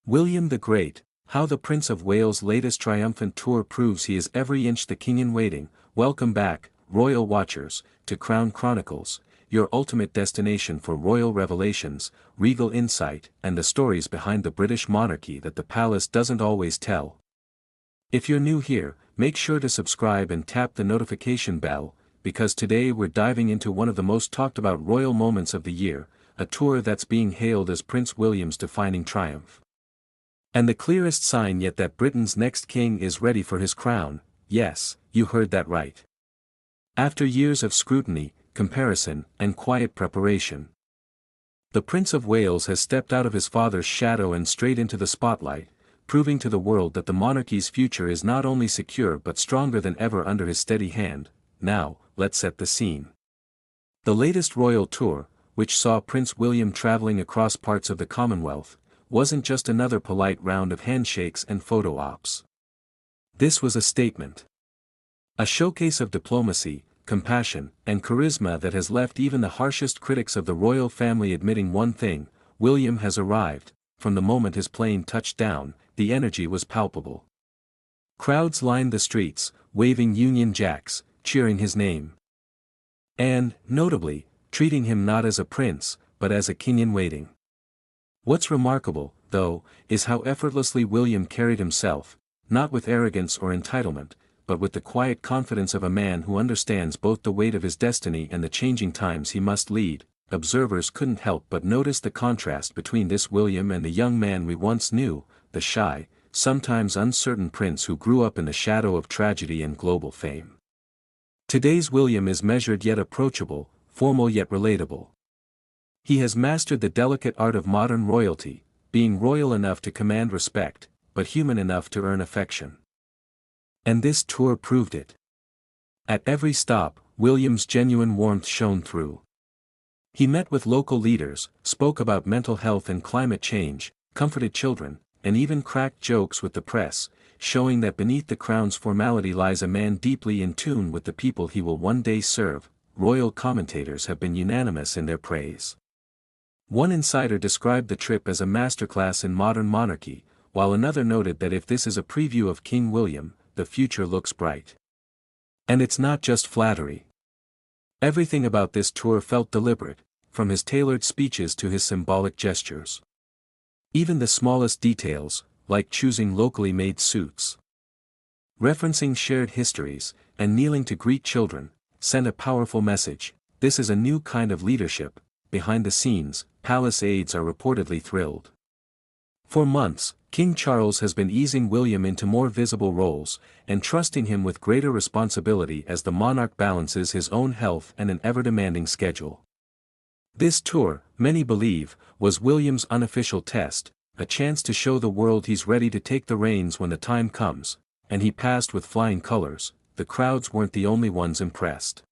William the Great, how the Prince of Wales' latest triumphant tour proves he is every inch the king in waiting. Welcome back, royal watchers, to Crown Chronicles, your ultimate destination for royal revelations, regal insight, and the stories behind the British monarchy that the palace doesn't always tell. If you're new here, make sure to subscribe and tap the notification bell, because today we're diving into one of the most talked about royal moments of the year, a tour that's being hailed as Prince William's defining triumph. And the clearest sign yet that Britain's next king is ready for his crown. Yes, you heard that right. After years of scrutiny, comparison, and quiet preparation, the Prince of Wales has stepped out of his father's shadow and straight into the spotlight, proving to the world that the monarchy's future is not only secure but stronger than ever under his steady hand. Now, let's set the scene. The latest royal tour, which saw Prince William traveling across parts of the Commonwealth, wasn't just another polite round of handshakes and photo ops. This was a statement. A showcase of diplomacy, compassion, and charisma that has left even the harshest critics of the royal family admitting one thing: William has arrived. From the moment his plane touched down, the energy was palpable. Crowds lined the streets, waving Union Jacks, cheering his name. And, notably, treating him not as a prince, but as a king in waiting. What's remarkable, though, is how effortlessly William carried himself, not with arrogance or entitlement, but with the quiet confidence of a man who understands both the weight of his destiny and the changing times he must lead. Observers couldn't help but notice the contrast between this William and the young man we once knew, the shy, sometimes uncertain prince who grew up in the shadow of tragedy and global fame. Today's William is measured yet approachable, formal yet relatable. He has mastered the delicate art of modern royalty, being royal enough to command respect, but human enough to earn affection. And this tour proved it. At every stop, William's genuine warmth shone through. He met with local leaders, spoke about mental health and climate change, comforted children, and even cracked jokes with the press, showing that beneath the crown's formality lies a man deeply in tune with the people he will one day serve. Royal commentators have been unanimous in their praise. One insider described the trip as a masterclass in modern monarchy, while another noted that if this is a preview of King William, the future looks bright. And it's not just flattery. Everything about this tour felt deliberate, from his tailored speeches to his symbolic gestures. Even the smallest details, like choosing locally made suits, referencing shared histories, and kneeling to greet children, sent a powerful message. This is a new kind of leadership. Behind the scenes, palace aides are reportedly thrilled. For months, King Charles has been easing William into more visible roles, and trusting him with greater responsibility as the monarch balances his own health and an ever-demanding schedule. This tour, many believe, was William's unofficial test, a chance to show the world he's ready to take the reins when the time comes, and he passed with flying colors. The crowds weren't the only ones impressed.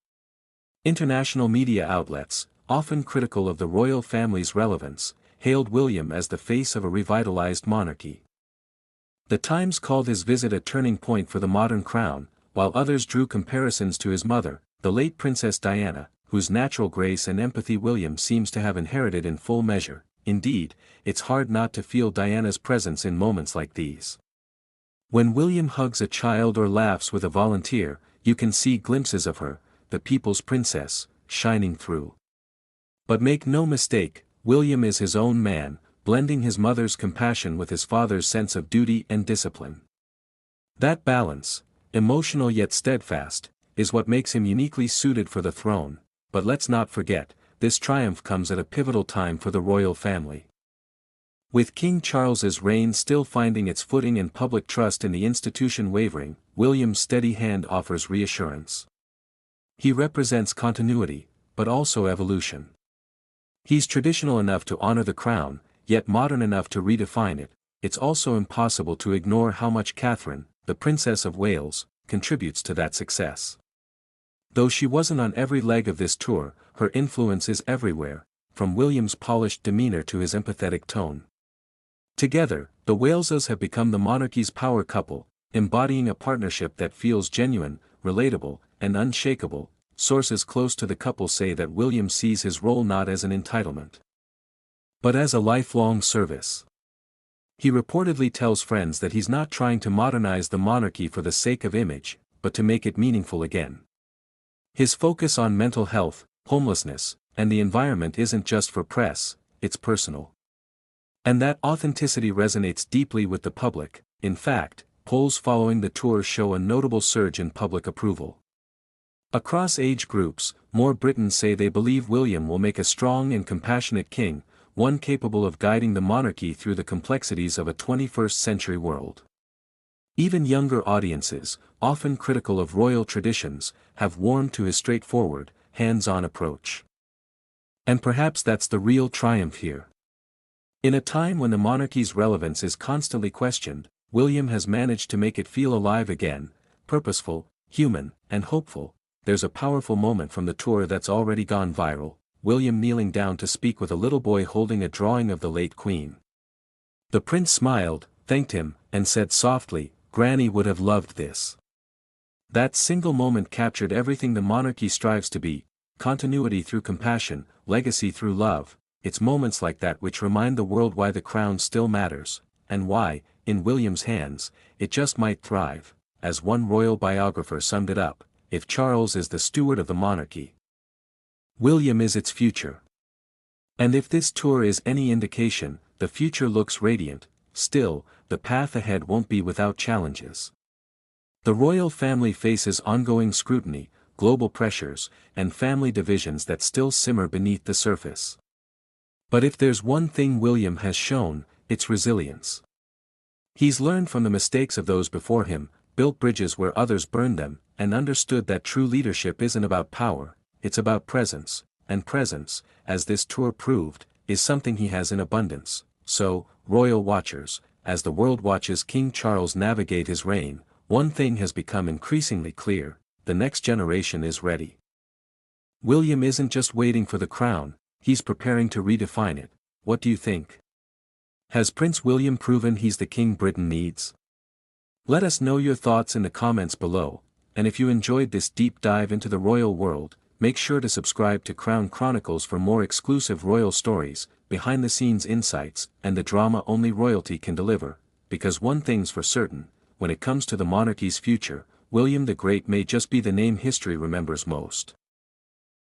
International media outlets, often critical of the royal family's relevance, hailed William as the face of a revitalized monarchy. The Times called his visit a turning point for the modern crown, while others drew comparisons to his mother, the late Princess Diana, whose natural grace and empathy William seems to have inherited in full measure. Indeed, it's hard not to feel Diana's presence in moments like these. When William hugs a child or laughs with a volunteer, you can see glimpses of her, the people's princess, shining through. But make no mistake, William is his own man, blending his mother's compassion with his father's sense of duty and discipline. That balance, emotional yet steadfast, is what makes him uniquely suited for the throne. But let's not forget, this triumph comes at a pivotal time for the royal family. With King Charles's reign still finding its footing and public trust in the institution wavering, William's steady hand offers reassurance. He represents continuity, but also evolution. He's traditional enough to honor the crown, yet modern enough to redefine it. It's also impossible to ignore how much Catherine, the Princess of Wales, contributes to that success. Though she wasn't on every leg of this tour, her influence is everywhere, from William's polished demeanor to his empathetic tone. Together, the Waleses have become the monarchy's power couple, embodying a partnership that feels genuine, relatable, and unshakable. Sources close to the couple say that William sees his role not as an entitlement, but as a lifelong service. He reportedly tells friends that he's not trying to modernize the monarchy for the sake of image, but to make it meaningful again. His focus on mental health, homelessness, and the environment isn't just for press, it's personal. And that authenticity resonates deeply with the public. In fact, polls following the tour show a notable surge in public approval. Across age groups, more Britons say they believe William will make a strong and compassionate king, one capable of guiding the monarchy through the complexities of a 21st-century world. Even younger audiences, often critical of royal traditions, have warmed to his straightforward, hands-on approach. And perhaps that's the real triumph here. In a time when the monarchy's relevance is constantly questioned, William has managed to make it feel alive again, purposeful, human, and hopeful. There's a powerful moment from the tour that's already gone viral, William kneeling down to speak with a little boy holding a drawing of the late Queen. The prince smiled, thanked him, and said softly, "Granny would have loved this." That single moment captured everything the monarchy strives to be: continuity through compassion, legacy through love. It's moments like that which remind the world why the crown still matters, and why, in William's hands, it just might thrive. As one royal biographer summed it up, if Charles is the steward of the monarchy, William is its future. And if this tour is any indication, the future looks radiant. Still, the path ahead won't be without challenges. The royal family faces ongoing scrutiny, global pressures, and family divisions that still simmer beneath the surface. But if there's one thing William has shown, it's resilience. He's learned from the mistakes of those before him, built bridges where others burned them, and understood that true leadership isn't about power, it's about presence, and presence, as this tour proved, is something he has in abundance. So, royal watchers, as the world watches King Charles navigate his reign, one thing has become increasingly clear: the next generation is ready. William isn't just waiting for the crown, he's preparing to redefine it. What do you think? Has Prince William proven he's the king Britain needs? Let us know your thoughts in the comments below, and if you enjoyed this deep dive into the royal world, make sure to subscribe to Crown Chronicles for more exclusive royal stories, behind-the-scenes insights, and the drama only royalty can deliver. Because one thing's for certain, when it comes to the monarchy's future, William the Great may just be the name history remembers most.